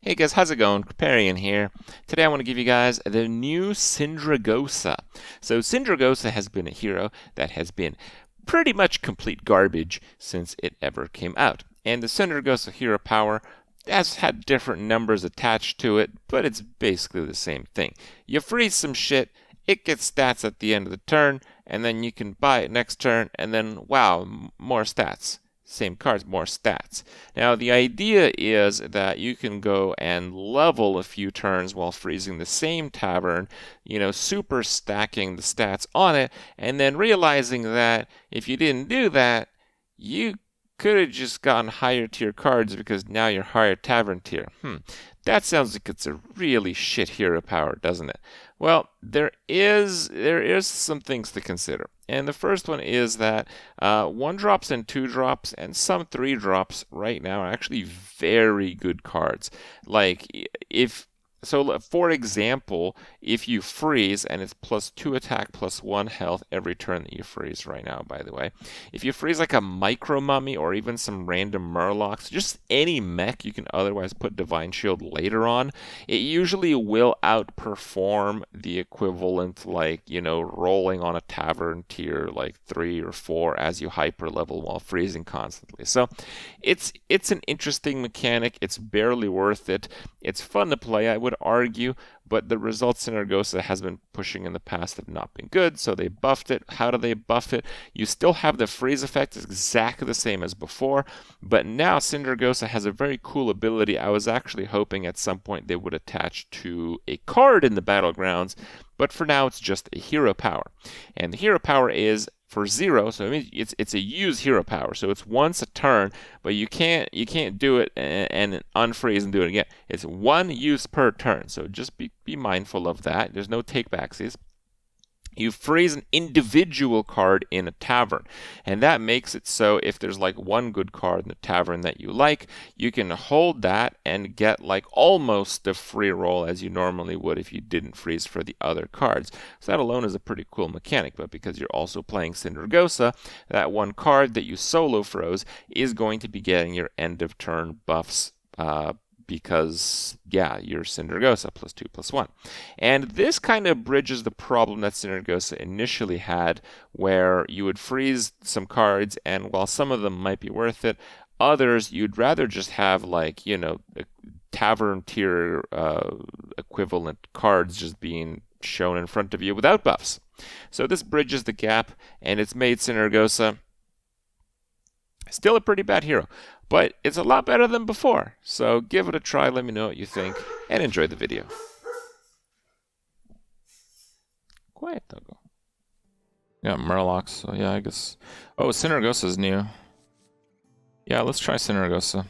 Hey guys, how's it going? Kripparrian here. Today I want to give you guys the new Sindragosa. So Sindragosa has been a hero that has been pretty much complete garbage since it ever came out. And the Sindragosa hero power has had different numbers attached to it, but it's basically the same thing. You freeze some shit, it gets stats at the end of the turn, and then you can buy it next turn, and then wow, more stats. Same cards, more stats. Now, the idea is that you can go and level a few turns while freezing the same tavern, super stacking the stats on it, and then realizing that if you didn't do that, you could have just gotten higher tier cards because now you're higher tavern tier. That sounds like it's a really shit hero power, doesn't it? Well, there is some things to consider. And the first one is that 1-drops and 2-drops and some 3-drops right now are actually very good cards. Like for example, if you freeze, and it's +2 attack, +1 health every turn that you freeze right now, by the way. If you freeze like a Micro Mummy or even some random Murlocs, just any mech you can otherwise put Divine Shield later on, it usually will outperform the equivalent, rolling on a tavern tier like 3 or 4 as you hyper level while freezing constantly. So it's an interesting mechanic. It's barely worth it. It's fun to play, I would argue, but the results Sindragosa has been pushing in the past have not been good, so they buffed it. How do they buff it? You still have the freeze effect, it's exactly the same as before, but now Sindragosa has a very cool ability I was actually hoping at some point they would attach to a card in the Battlegrounds, but for now it's just a hero power. And the hero power is for 0, so it means it's a use hero power. So it's once a turn, but you can't do it and unfreeze and do it again. It's 1 use per turn. So just be mindful of that. There's no takebacksies. You freeze an individual card in a tavern, and that makes it so if there's like one good card in the tavern that you like, you can hold that and get like almost a free roll as you normally would if you didn't freeze for the other cards. So that alone is a pretty cool mechanic, but because you're also playing Sindragosa, that one card that you solo froze is going to be getting your end of turn buffs because, you're Sindragosa, +2, +1. And this kind of bridges the problem that Sindragosa initially had, where you would freeze some cards, and while some of them might be worth it, others you'd rather just have, tavern tier equivalent cards just being shown in front of you without buffs. So this bridges the gap, and it's made Sindragosa still a pretty bad hero, but it's a lot better than before. So give it a try, let me know what you think, and enjoy the video. Quiet, Doggo. Yeah, Murlocs, so yeah, I guess. Oh, Sindragosa's new. Yeah, let's try Sindragosa.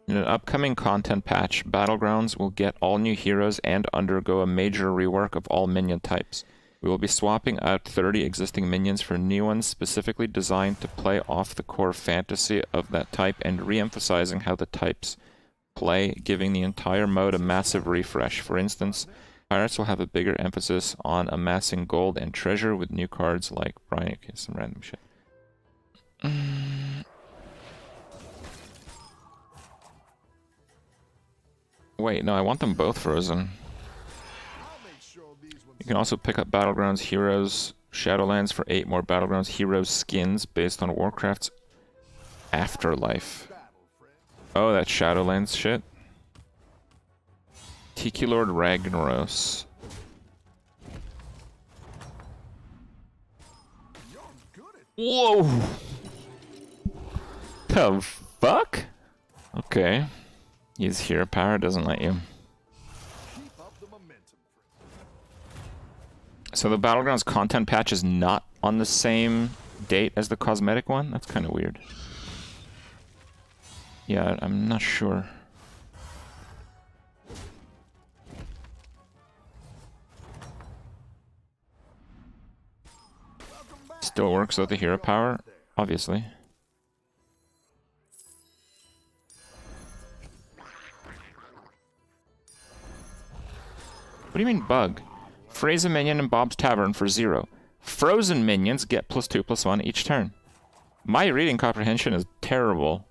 In an upcoming content patch, Battlegrounds will get all new heroes and undergo a major rework of all minion types. We will be swapping out 30 existing minions for new ones specifically designed to play off the core fantasy of that type and re-emphasizing how the types play, giving the entire mode a massive refresh. For instance, Pirates will have a bigger emphasis on amassing gold and treasure with new cards like Brian. Okay, some random shit. Wait, no, I want them both frozen. You can also pick up Battlegrounds Heroes Shadowlands for 8 more Battlegrounds Heroes skins based on Warcraft's Afterlife. Oh, that's Shadowlands shit. Tiki Lord Ragnaros. Whoa! The fuck? Okay. His hero power doesn't let you. So the Battlegrounds content patch is not on the same date as the cosmetic one? That's kind of weird. Yeah, I'm not sure. Still works with the hero power, obviously. What do you mean bug? Freeze a minion in Bob's Tavern for 0. Frozen minions get +2, +1 each turn. My reading comprehension is terrible,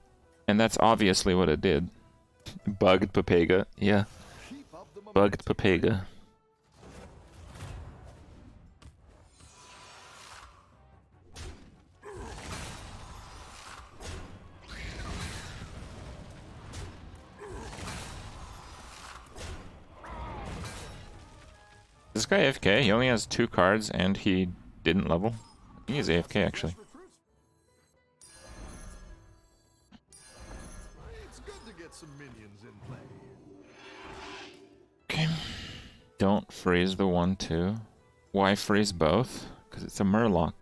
and that's obviously what it did. Bugged Papega. Yeah. Bugged Papega. This guy AFK? He only has 2 cards and he didn't level. He is AFK actually. Okay. Don't freeze the 1/2. Why freeze both? Because it's a Murloc.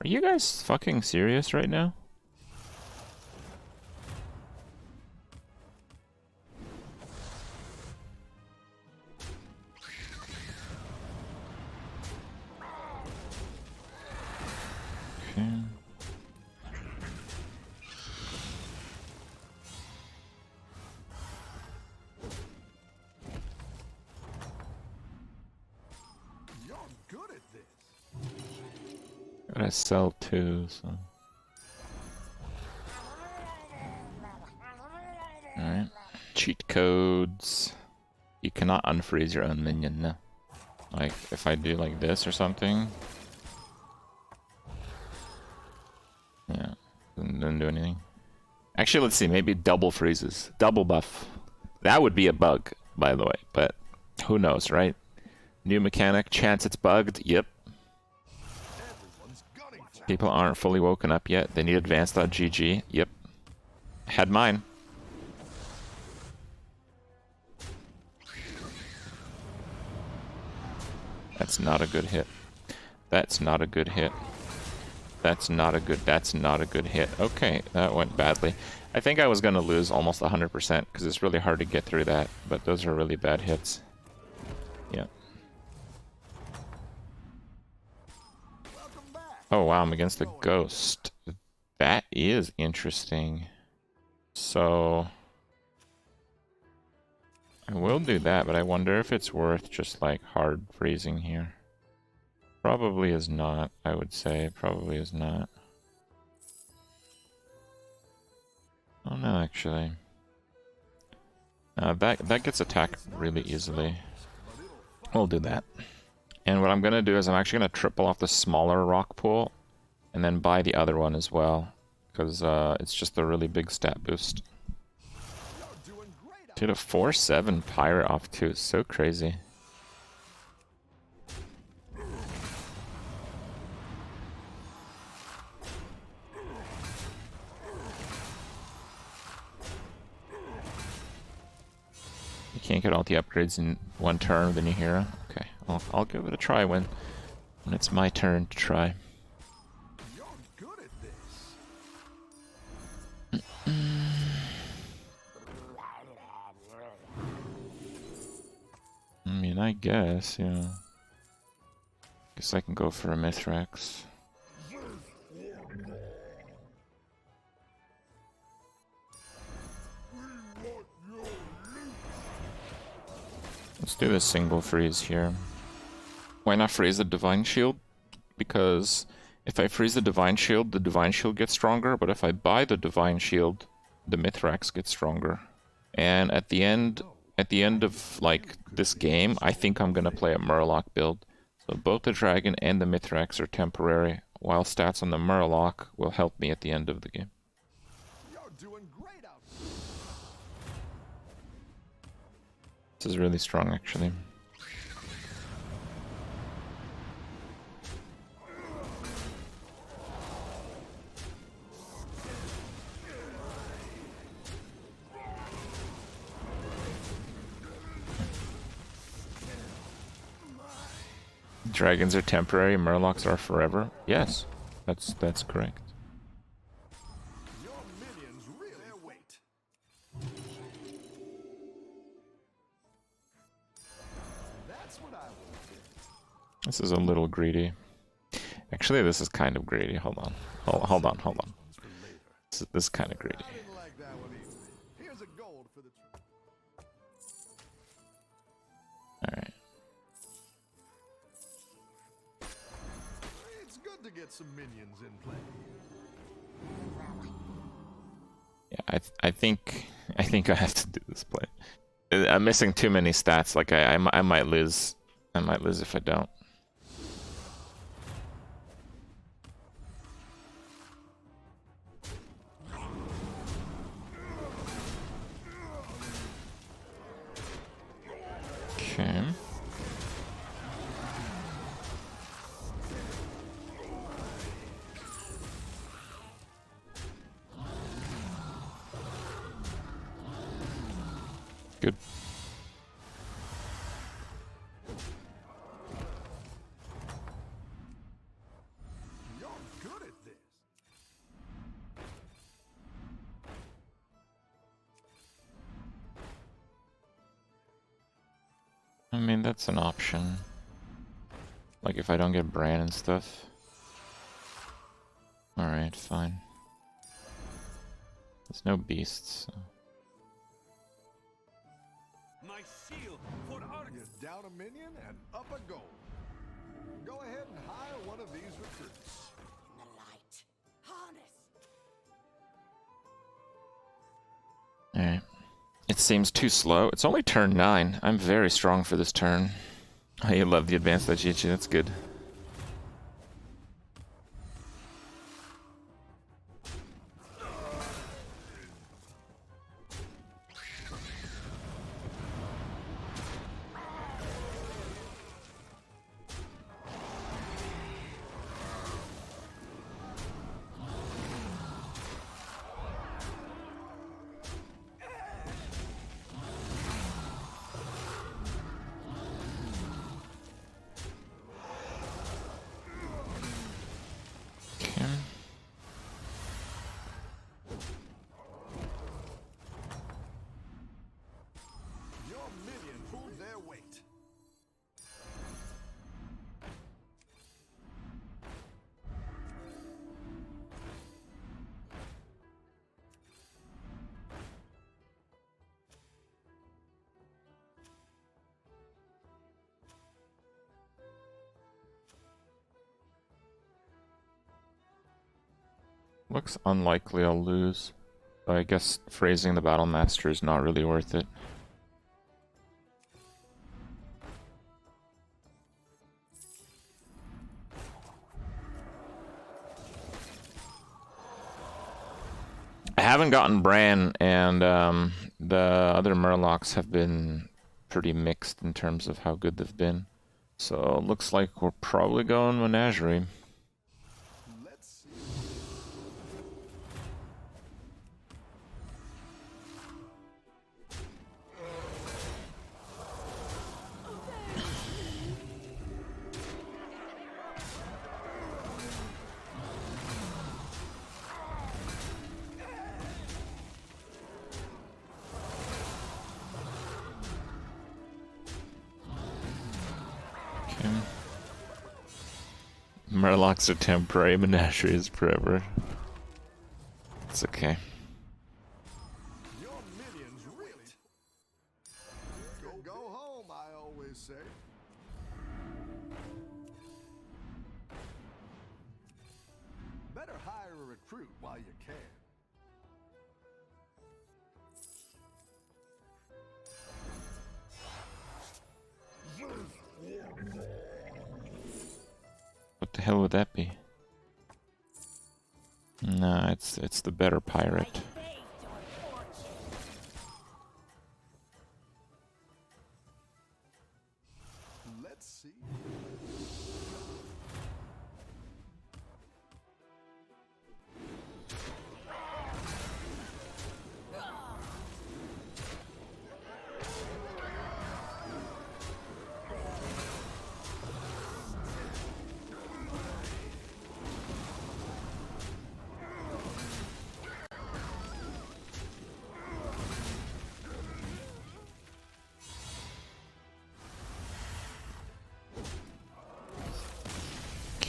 Are you guys fucking serious right now? Okay. You're good at this. Gotta sell 2, so. Alright. Cheat codes. You cannot unfreeze your own minion, no. Like, if I do like this or something. Yeah, doesn't do anything. Actually, let's see, maybe double freezes. Double buff. That would be a bug, by the way, but who knows, right? New mechanic, chance it's bugged, yep. People aren't fully woken up yet. They need advanced.gg, yep. Had mine. That's not a good hit. That's not a good hit. That's not a good hit. Okay, that went badly. I think I was going to lose almost 100% because it's really hard to get through that, but those are really bad hits. Yeah. Oh wow, I'm against the ghost. That is interesting. So I will do that, but I wonder if it's worth just like hard freezing here. Probably is not, I would say. Probably is not. Oh no, actually. That gets attacked really easily. We'll do that. And what I'm gonna do is I'm actually gonna triple off the smaller rock pool and then buy the other one as well. Because it's just a really big stat boost. Dude, a 4/7 pirate off 2 is so crazy. You can't get all the upgrades in one turn with a new hero? Okay, I'll give it a try when it's my turn to try. You're good at this. I mean, I guess, yeah. Guess I can go for a Mithrax. Let's do a single freeze here. Why not freeze the Divine Shield? Because if I freeze the Divine Shield gets stronger, but if I buy the Divine Shield, the Mithrax gets stronger. And at the end of like this game, I think I'm gonna play a Murloc build. So both the Dragon and the Mithrax are temporary, while stats on the Murloc will help me at the end of the game. You're doing great out. This is really strong, actually. Dragons are temporary, Murlocs are forever. Yes, that's correct. Your minions really wait. That's what I want. This is a little greedy. Actually, this is kind of greedy. Hold on. Hold on. This is kind of greedy. I didn't like that one either. Here's a gold for the truth. Alright. It's good to get some minions in play. Yeah, I think I think I have to do this play. I'm missing too many stats. Like I might lose. I might lose if I don't. Okay. Good. You're good at this. I mean, that's an option. Like if I don't get Bran and stuff. Alright, fine. There's no beasts, so. My shield for You're down a minion and up a goal. Go ahead and hire one of these recruits. The light. Harness. Alright. It seems too slow. It's only turn 9. I'm very strong for this turn. Oh, you love the advanced Dachichi, that's good. Okay. Your minion pulled their weight. Looks unlikely I'll lose. So I guess phrasing the Battle Master is not really worth it. I haven't gotten Bran, and the other Murlocs have been pretty mixed in terms of how good they've been. So it looks like we're probably going Menagerie. Let's see. Okay. Murlocs are temporary, Menagerie is forever. It's okay. Your minions really. Go home, I always say. Better hire a recruit while you can. What the hell would that be? Nah, it's the better pirate. Let's see.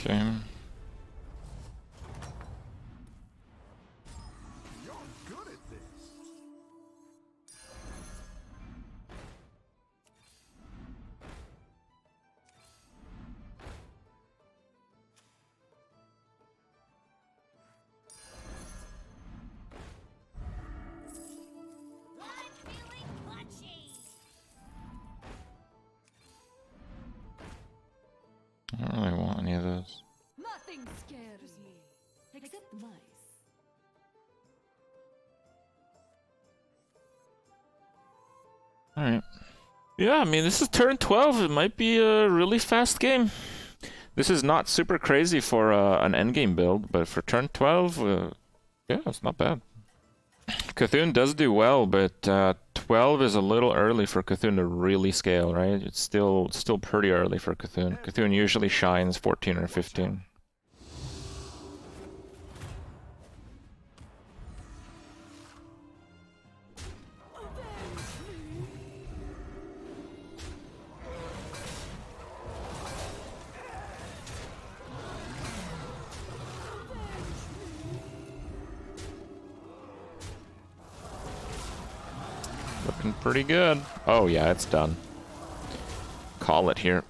Okay. You're good at this. I don't really want any of those. Nothing scares me. Except mice. Alright. Yeah, I mean, this is turn 12. It might be a really fast game. This is not super crazy for an endgame build, but for turn 12, yeah, it's not bad. Cthulhu does do well, but 12 is a little early for Cthulhu to really scale, right? It's still pretty early for Cthulhu. Cthulhu usually shines 14 or 15. Looking pretty good. Oh yeah, it's done. Call it here.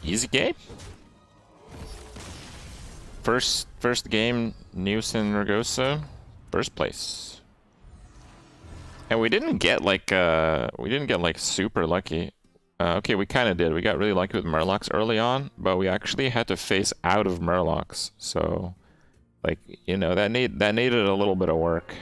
Easy game. First game, new Sindragosa, first place. And we didn't get like super lucky. Okay, we kind of did. We got really lucky with Murlocs early on, but we actually had to face out of Murlocs. So, like, you know, that needed a little bit of work.